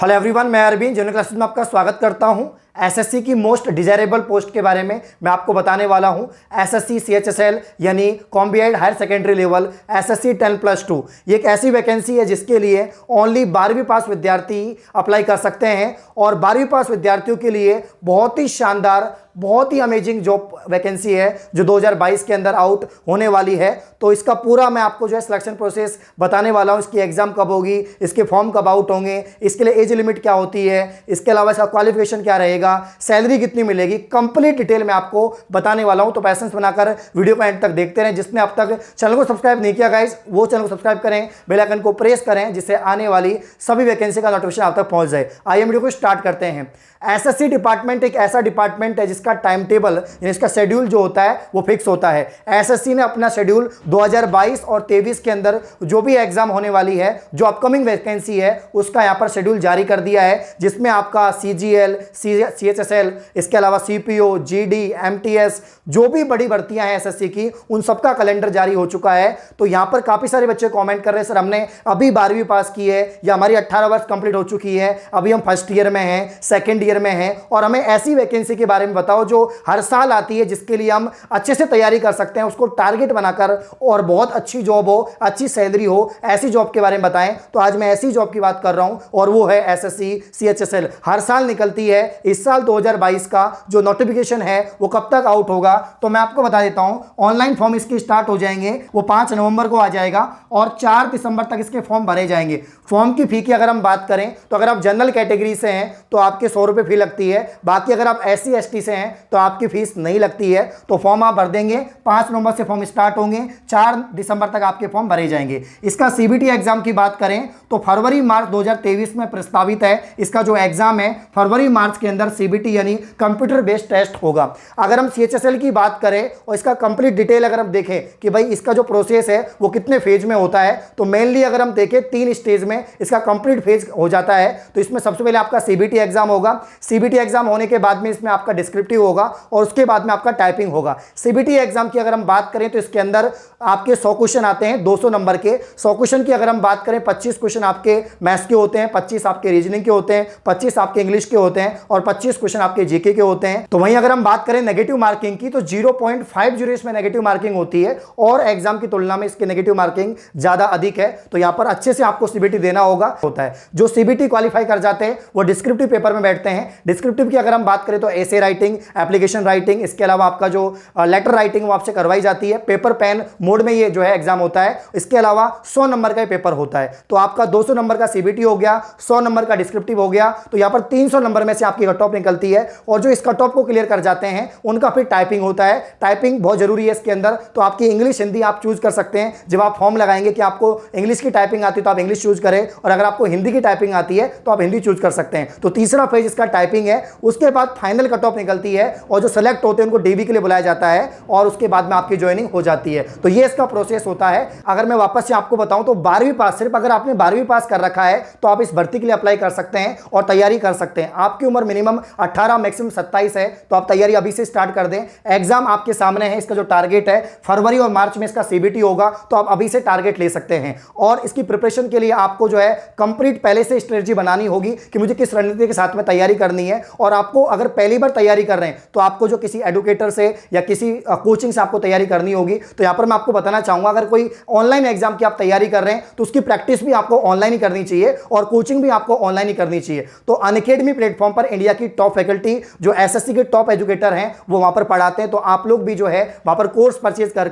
Hello everyone, मैं Arvind junior classes में आपका स्वागत करता हूं। एसएससी की मोस्ट डिजायरेबल पोस्ट के बारे में मैं आपको बताने वाला हूं। एसएससी सीएचएसएल यानी कॉम्बिनाइड हायर सेकेंडरी लेवल एसएससी 10+2 ये एक ऐसी वैकेंसी है जिसके लिए ओनली 12वीं पास विद्यार्थी अप्लाई कर सकते हैं और 12वीं पास विद्यार्थियों के लिए बहुत ही शानदार, बहुत ही अमेजिंग जॉब वैकेंसी है जो 2022 के अंदर आउट होने वाली है। तो इसका पूरा मैं आपको जो है सिलेक्शन प्रोसेस बताने वाला हूं। इसकी एग्जाम कब होगी, इसके फॉर्म कब आउट होंगे, इसके लिए एज लिमिट क्या होती है, इसके अलावा इसका क्वालिफिकेशन क्या रहेगा, सैलरी कितनी मिलेगी, कंप्लीट डिटेल में आपको बताने वाला हूं। तो पैसेंस बनाकर वीडियो को एंड तक देखते रहें। जिसने अब तक चैनल को सब्सक्राइब नहीं किया गाइस, वो चैनल को सब्सक्राइब करें, बेल आइकन को प्रेस करें जिससे आने वाली सभी वैकेंसी का नोटिफिकेशन आप तक पहुंच जाए। आइए वीडियो को स्टार्ट करते हैं। एसएससी डिपार्टमेंट एक ऐसा डिपार्टमेंट है जिसका टाइम टेबल यानी इसका शेड्यूल जो होता है वो फिक्स होता है। एसएससी ने अपना शेड्यूल 2022 और 23 के अंदर जो भी एग्जाम होने वाली है, जो अपकमिंग वैकेंसी है, उसका यहाँ पर शेड्यूल जारी कर दिया है, जिसमें आपका सीजीएल, सीएचएसएल, इसके अलावा सीपीओ, जीडी, एमटीएस, जो भी बड़ी भर्तियां हैं एसएससी की, उन सबका कैलेंडर जारी हो चुका है। तो यहाँ पर काफी सारे बच्चे कॉमेंट कर रहे हैं, सर हमने अभी 12वीं पास की है या हमारी 18 वर्ष कंप्लीट हो चुकी है, अभी हम फर्स्ट ईयर में हैं, सेकेंड में है, और हमें ऐसी वैकेंसी के बारे में बताओ जो हर साल आती है, जिसके लिए हम अच्छे से तैयारी कर सकते हैं, उसको टारगेट बनाकर, और बहुत अच्छी जॉब हो, अच्छी सैलरी हो, ऐसी जॉब के बारे में बताएं। तो आज मैं ऐसी जॉब की बात कर रहा हूं और वो है एसएससी सीएचएसएल। हर साल निकलती है। इस साल 2022 का जो नोटिफिकेशन है वो कब तक आउट होगा तो मैं आपको बता देता हूं। ऑनलाइन फॉर्म इसके स्टार्ट हो जाएंगे, वो 5 नवंबर को आ जाएगा और 4 दिसंबर तक इसके फॉर्म भरे जाएंगे। फॉर्म की फी की अगर हम बात करें तो अगर आप जनरल कैटेगरी से हैं तो आपके 100 रुपये फी लगती है। बाकी अगर आप SC ST से हैं तो आपकी फीस नहीं लगती है। तो फॉर्म आप भर देंगे, 5 नवंबर से फॉर्म स्टार्ट होंगे, 4 दिसंबर तक आपके फॉर्म भरे जाएंगे। इसका CBT एग्जाम की बात करें तो फरवरी मार्च 2023 में प्रस्तावित है। इसका जो एग्जाम है फरवरी मार्च के अंदर CBT यानी कंप्यूटर बेस्ड टेस्ट होगा। अगर हम CHSL की बात करें और इसका कंप्लीट डिटेल अगर हम देखें कि भाई इसका जो प्रोसेस है वो कितने फेज में होता है, तो मेनली अगर हम देखें 3 स्टेज में इसका कंप्लीट फेज हो जाता है। तो इसमें सबसे पहले आपका CBT एग्जाम होगा। CBT एग्जाम होने के बाद में इसमें आपका डिस्क्रिप्टिव होगा और उसके बाद में आपका टाइपिंग होगा। CBT एग्जाम की अगर हम बात करें तो इसके अंदर आपके 100 क्वेश्चन आते हैं 200 नंबर के। 100 क्वेश्चन की अगर हम बात करें 25 क्वेश्चन आपके मैथ्स के होते हैं, 25 आपके रीजनिंग के होते हैं, 25 आपके इंग्लिश के होते हैं और 25 क्वेश्चन आपके जीके के होते हैं। तो वहीं अगर हम बात करें नेगेटिव मार्किंग की तो 0.50 इसमें नेगेटिव मार्किंग होती है और एग्जाम की तुलना में इसकी नेगेटिव मार्किंग ज्यादा अधिक है। तो यहां पर अच्छे से आपको CBT देना होता है। जो CBT क्वालिफाई कर जाते हैं वो डिस्क्रिप्टिव पेपर में बैठते हैं। डिस्क्रिप्टिव की अगर हम बात करें तो एसे राइटिंग, एप्लीकेशन राइटिंग, इसके अलावा आपका जो लेटर राइटिंग वो आपसे करवाई जाती है। पेपर पेन मोड में ये जो है एग्जाम होता है। इसके अलावा 100 नंबर का पेपर होता है। तो आपका 200 नंबर का CBT हो गया, 100 नंबर का डिस्क्रिप्टिव हो गया। तो यहां पर 300 नंबर में से आपकी कट ऑफ निकलती है और जो इस कट ऑफ को क्लियर कर जाते हैं उनका फिर टाइपिंग होता है। टाइपिंग बहुत जरूरी है इसके अंदर। तो आपकी इंग्लिश हिंदी आप चूज कर सकते हैं। जब आप फॉर्म लगाएंगे कि आपको इंग्लिश की टाइपिंग आती है तो आप इंग्लिश चूज करें, और अगर आपको हिंदी की टाइपिंग आती है तो आप हिंदी चूज कर सकते हैं। तो तीसरा फेज इसका टाइपिंग है। उसके बाद फाइनल कट ऑफ निकलती है और जो सेलेक्ट होते हैं उनको DB के लिए बुलाया जाता है और उसके बाद में आपकी ज्वाइनिंग हो जाती है। तो ये इसका प्रोसेस होता है। अगर मैं वापस से आपको बताऊं तो 12वीं पास, सिर्फ अगर आपने 12वीं पास कर रखा है तो आप इस भर्ती के लिए अप्लाई कर सकते हैं और तैयारी कर सकते हैं। आपकी उम्र मिनिमम 18 मैक्सिमम 27 है, तो आप तैयारी अभी से स्टार्ट कर दें। एग्जाम आपके सामने है। इसका जो टारगेट है फरवरी और मार्च में इसका CBT होगा, तो आप अभी से टारगेट ले सकते हैं। और इसकी प्रिपरेशन के लिए आपको जो है कंप्लीट पहले से स्ट्रेटजी बनानी होगी कि मुझे किस रणनीति के साथ में तैयारी करनी है। और आपको अगर पहली बार तैयारी कर रहे हैं तो आपको जो किसी एडुकेटर से या किसी कोचिंग से आपको तैयारी करनी होगी। तो यहां पर मैं आपको बताना चाहूंगा, अगर कोई ऑनलाइन एग्जाम की आप तैयारी कर रहे हैं तो उसकी प्रैक्टिस भी आपको ऑनलाइन ही करनी चाहिए और कोचिंग भी आपको ऑनलाइन ही करनी चाहिए। तो अनअकैडमी प्लेटफॉर्म पर इंडिया की टॉप फैकल्टी जो एसएससी के टॉप एजुकेटर हैं वो वहां पर पढ़ाते हैं। तो आप लोग भी जो है वहां पर कोर्स परचेज कर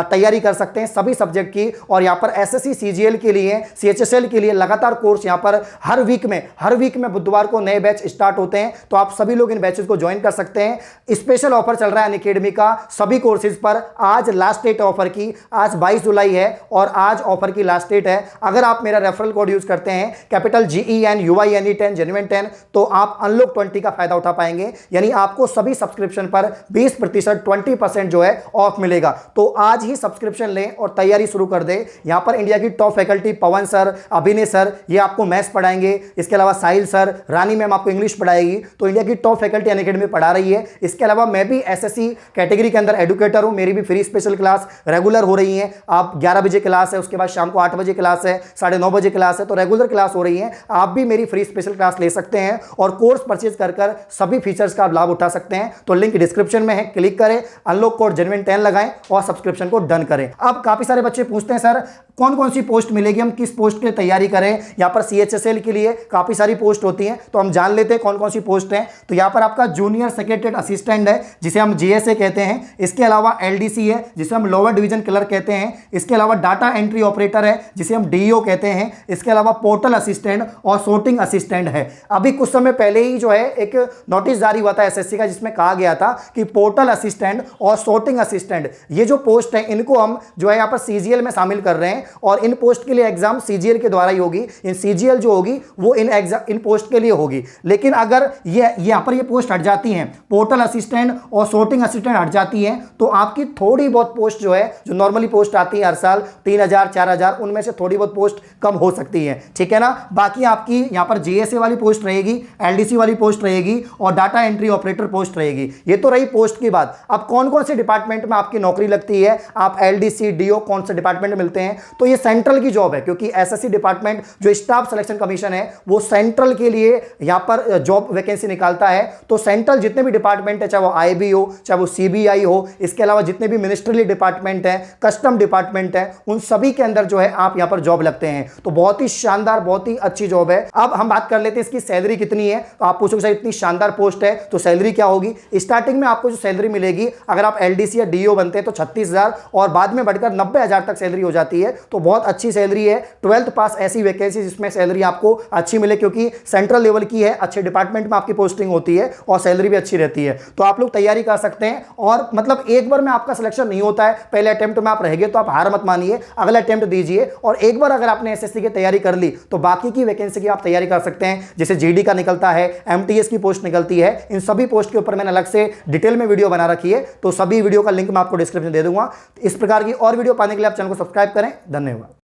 तैयारी कर सकते हैं सभी सब्जेक्ट की। और यहां पर एसएससी CGL के लिए, CHSL के लिए लगातार कोर्स यहां पर हर वीक में बुधवार को नए बैच स्टार्ट होते हैं। तो आप सभी लोग इन बैचेस को ज्वाइन कर सकते हैं। स्पेशल ऑफर चल रहा है अनअकैडमी का सभी कोर्सेज पर। आज लास्ट डेट ऑफर की, आज 22 जुलाई है और आज ऑफर की लास्ट डेट है। अगर आप मेरा रेफरल कोड यूज करते हैं कैपिटल GEN UINE10 जेन्युइन 10, तो आप अनलॉक 20 का फायदा उठा पाएंगे, यानी आपको सभी सब्सक्रिप्शन पर 20% 20% जो है ऑफ मिलेगा। तो आज ही सब्सक्रिप्शन लें और तैयारी शुरू कर दें। यहां पर इंडिया की टॉप फैकल्टी पवन सर, अभिनय सर, ये आपको मैथ्स पढ़ाएंगे। इसके अलावा साहिल सर, रानी मैम आपको इंग्लिश पढ़ाएगी। तो इंडिया की टॉप फैकल्टी अनअकैडमी पढ़ा रही है। इसके अलावा मैं भी एसएससी कैटेगरी के अंदर एडुकेटर हूं। मेरी भी फ्री स्पेशल क्लास रेगुलर हो रही है। आप 11 बजे क्लास है, उसके बाद शाम को 8 बजे क्लास है, 9:30 क्लास है, तो रेगुलर क्लास हो रही है। आप भी मेरी फ्री स्पेशल क्लास ले सकते हैं और कोर्स परचेज कर सभी फीचर्स का लाभ उठा सकते हैं। तो लिंक डिस्क्रिप्शन में है, क्लिक करें, अनलॉक कोड जेन्युइन10 लगाएं और सब्सक्रिप्शन को डन करें। अब काफी सारे बच्चे पूछते हैं सर कौन कौन सी पोस्ट मिलेगी, हम किस पोस्ट की तैयारी करें। यहां पर सीएचएसएल के लिए काफी सारी पोस्ट होती हैं, तो हम जान लेते हैं कौन कौन सी पोस्ट हैं। तो यहां पर आपका जूनियर सेक्रेटरीट असिस्टेंट है, जिसे हम जीएसए कहते हैं। इसके अलावा एलडीसी है, जिसे हम लोअर डिवीजन क्लर्क कहते हैं। इसके अलावा डाटा एंट्री ऑपरेटर है, जिसे हम डीईओ कहते हैं। इसके अलावा पोर्टल असिस्टेंट और sorting असिस्टेंट है। अभी कुछ समय पहले ही जो है एक नोटिस जारी हुआ था एसएससी का, जिसमें कहा गया था कि पोर्टल असिस्टेंट और sorting असिस्टेंट ये जो पोस्ट है इनको हम जो है यहां पर सीजीएल में शामिल कर रहे हैं और इन पोस्ट के लिए एग्जाम सीजीएल के द्वारा ही होगी। इन सीजीएल जो होगी वो इन पोस्ट के लिए होगी। लेकिन अगर ये यहां पर ये पोस्ट हट जाती हैं, पोर्टल असिस्टेंट और sorting असिस्टेंट हट जाती हैं, तो आपकी थोड़ी बहुत पोस्ट जो है, जो नॉर्मली पोस्ट आती है हर साल 3000 4000, उनमें से थोड़ी बहुत पोस्ट कम हो सकती है, ठीक है ना। बाकी आपकी यहां पर जीएसए वाली पोस्ट रहेगी, एलडीसी वाली पोस्ट रहेगी और डाटा एंट्री ऑपरेटर पोस्ट रहेगी। ये तो रही पोस्ट की बात। अब कौन कौन से डिपार्टमेंट में आपकी नौकरी लगती है, आप एलडीसी डीओ कौन से डिपार्टमेंट में मिलते हैं, तो ये सेंट्रल की जॉब है, क्योंकि एसएससी डिपार्टमेंट जो स्टाफ सिलेक्शन कमीशन है वो सेंट्रल के लिए यहां पर जॉब वैकेंसी निकालता है। तो सेंट्रल जितने भी डिपार्टमेंट है, चाहे वो आईबी हो, चाहे वो सीबीआई हो, इसके अलावा जितने भी मिनिस्ट्रियल डिपार्टमेंट है, कस्टम डिपार्टमेंट है, उन सभी के अंदर जो है आप यहां पर जॉब लगते हैं। तो बहुत ही शानदार, बहुत ही अच्छी जॉब है। अब हम बात कर लेते हैं इसकी सैलरी कितनी है। तो आप पूछोगे सर इतनी शानदार पोस्ट है तो सैलरी क्या होगी। स्टार्टिंग में आपको जो सैलरी मिलेगी, अगर आप एलडीसी या डीओ बनते हैं तो 36,000 और बाद में बढ़कर 90,000 तक सैलरी हो जाती है। तो बहुत अच्छी सैलरी है। 12th पास ऐसी वैकेंसी जिसमें सैलरी आपको अच्छी मिले, क्योंकि सेंट्रल लेवल की है, अच्छे डिपार्टमेंट में आपकी पोस्टिंग होती है और सैलरी भी अच्छी रहती है। तो आप लोग तैयारी कर सकते हैं। और मतलब एक बार में आपका सिलेक्शन नहीं होता है, पहले अटेम्प्ट में आप रहेंगे तो आप हार मत मानिए, अगला अटेम्प्ट दीजिए। और एक बार अगर आपने एसएससी की तैयारी कर ली तो बाकी की वैकेंसी की आप तैयारी कर सकते हैं। जैसे जीडी का निकलता है, एमटीएस की पोस्ट निकलती है, इन सभी पोस्ट के ऊपर मैंने अलग से डिटेल में वीडियो बना रखी है। तो सभी वीडियो का लिंक मैं आपको डिस्क्रिप्शन दे दूंगा। इस प्रकार की और वीडियो पाने के लिए आप चैनल को सब्सक्राइब करें। धन्यवाद।